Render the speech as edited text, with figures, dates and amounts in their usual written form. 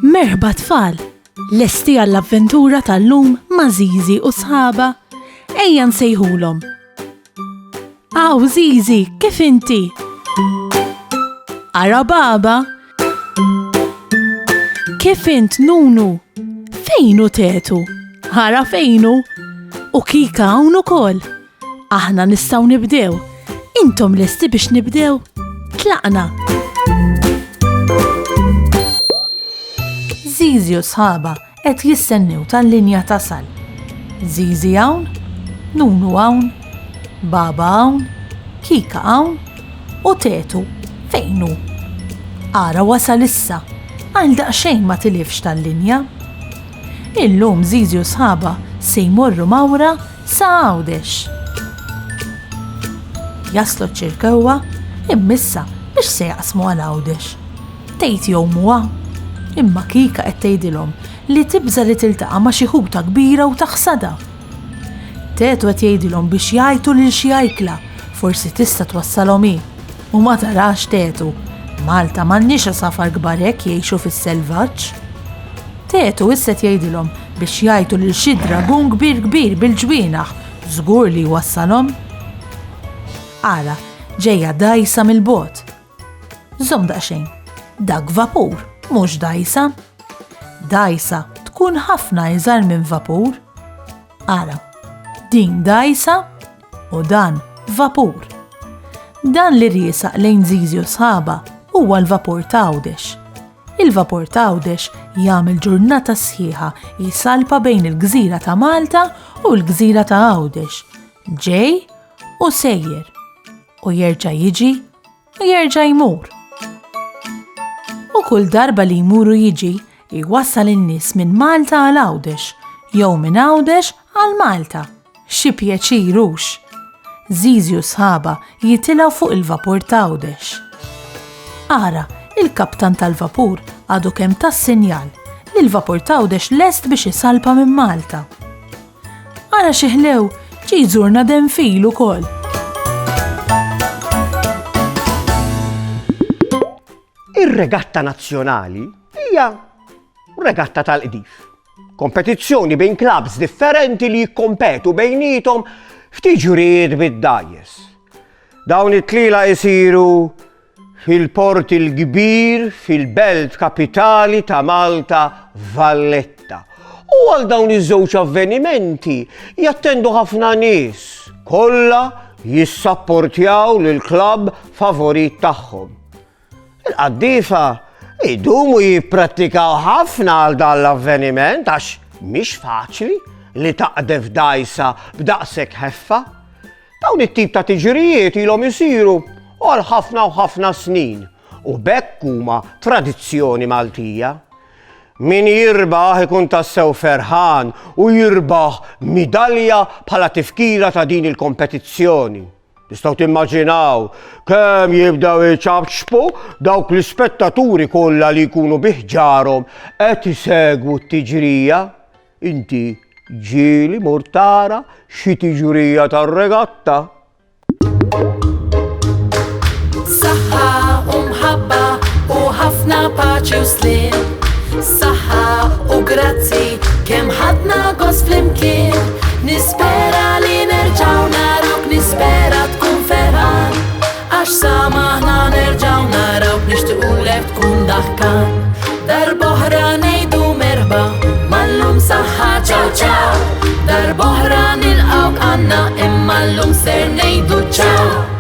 Merħba tfal, lesti għall-avventura tal-lum ma' Żiżi u sħabha, ejja nsejħulhom. Aw Żiżi, kif inti? Ara baba? Kif int Nunu? Fejnu tetu? Ara fejnu? U kika hawn ukoll. Aħna nistgħu nibdew. Intom lesti biex nibdew? Tlaqna. Żiżi u sħabha qed jistennew tal-linja tasal. Żiżi hawn, Nunu hawn, baba hawn, kika hawn u tetu fejnu. Ara wasal issa, għal daqsxejn ma tilifx tal-linja. Illum Żiżi u sħabha se jmorru mawra sa għawdex. Jaslu ċ-ċirkewwa immissa biex se jaqsmu għal għawdex. Tgħid jowmuha, imma kika qed tgħidilhom li tibża li tiltaqa' ma' xi ħuta kbira u taħsada. Tetu qed jgħidilhom biex jgħajtu lil xi għajkla, forsi tista' twassalhom hi. U ma tarax Tetu, Malta m'għandniex safar kbar hekk jgħixu fis-selvaġġ. Tetu issa jgħidilhom biex jgħajtu lil xi dragun kbir bil-ġwienaħ, żgur li jwassalhom. Ara, ġejja dajsa mill-bogħod. Żomm daqsxejn, dak vapur, mhux dajsa. Dajsa tkun ħafna iżgħar minn vapur. Ara, din dajsa u dan vapur. Dan li riesaq lejn Żiżi u sħabha huwa l-vapur ta' għawdex. Il-vapur ta' għawdex jagħmel ġurnata sħiħa jisalpa bejn il-gżira ta' Malta u l-gżira ta' għawdex. Ġej u sejjer. U jerġa' jiġi u jerġa' jmur. U kull darba li jmuru jiġi jwassal in-nies minn Malta għal għawdex, jew minn għawdex għal Malta. Xi pjaċirux. Żiżi u sħabha jitilgħu fuq il-vapur ta' għawdex. Ara, il-kaptan tal-vapur għadu kemm tas-sinjal li l-vapur ta' għawdex lest biex isalpa minn Malta. Ara xi ħlew ġie jżurna denfil ukoll. Ir-regatta nazzjonali hija regatta tal-qdif. Kompetizzjoni bejn klabs differenti li jikkompetu bejnietom ftit ġurijiet bid-dajjes. Dawn it-tliela jsiru fil-port il-kbir fil-belt kapitali ta' Malta, Valletta. U għal dawn iż-żewġ avvenimenti jattendu ħafna nies, kollha jissapportjaw lill-klabb favorit tagħhom. Il-qaddifa idumu jippratikaw ħafna għal dan l-avveniment għax mhix faċli li taqdef dajsa b'daqshekk ħeffa. Dawn it-tip ta' tiġrijiet ilhom isiru għal ħafna u ħafna snin u bekk huma tradizzjoni Maltija. Min jirbaħ ikun tassew ferħan u jirbaħ midalja bħala tifkira ta' din il-kompetizzjoni. Tistgħu timmaġinaw kemm jibdew iċabċbu dawk l-ispettaturi kollha li jkunu biħġarhom qed isegwu t-tiġrija. Inti ġieli mur tara xi tiġrija tar-regatta. Saħħa u mħabba u ħafna paċi u slim. Saħħa u grazzi kemm ħadna gost flimkien. Nispera li nerġgħu naruk, nispera tkun ferħan. Għax samaħna nerġgħu narawk nixtiequlek tkun daħkan. Darb'oħra ngħidu merħba, mallum saħħa ċaw ċaw. Darb'oħra nilqawk għandna imma llum ser ngħidu ċaw.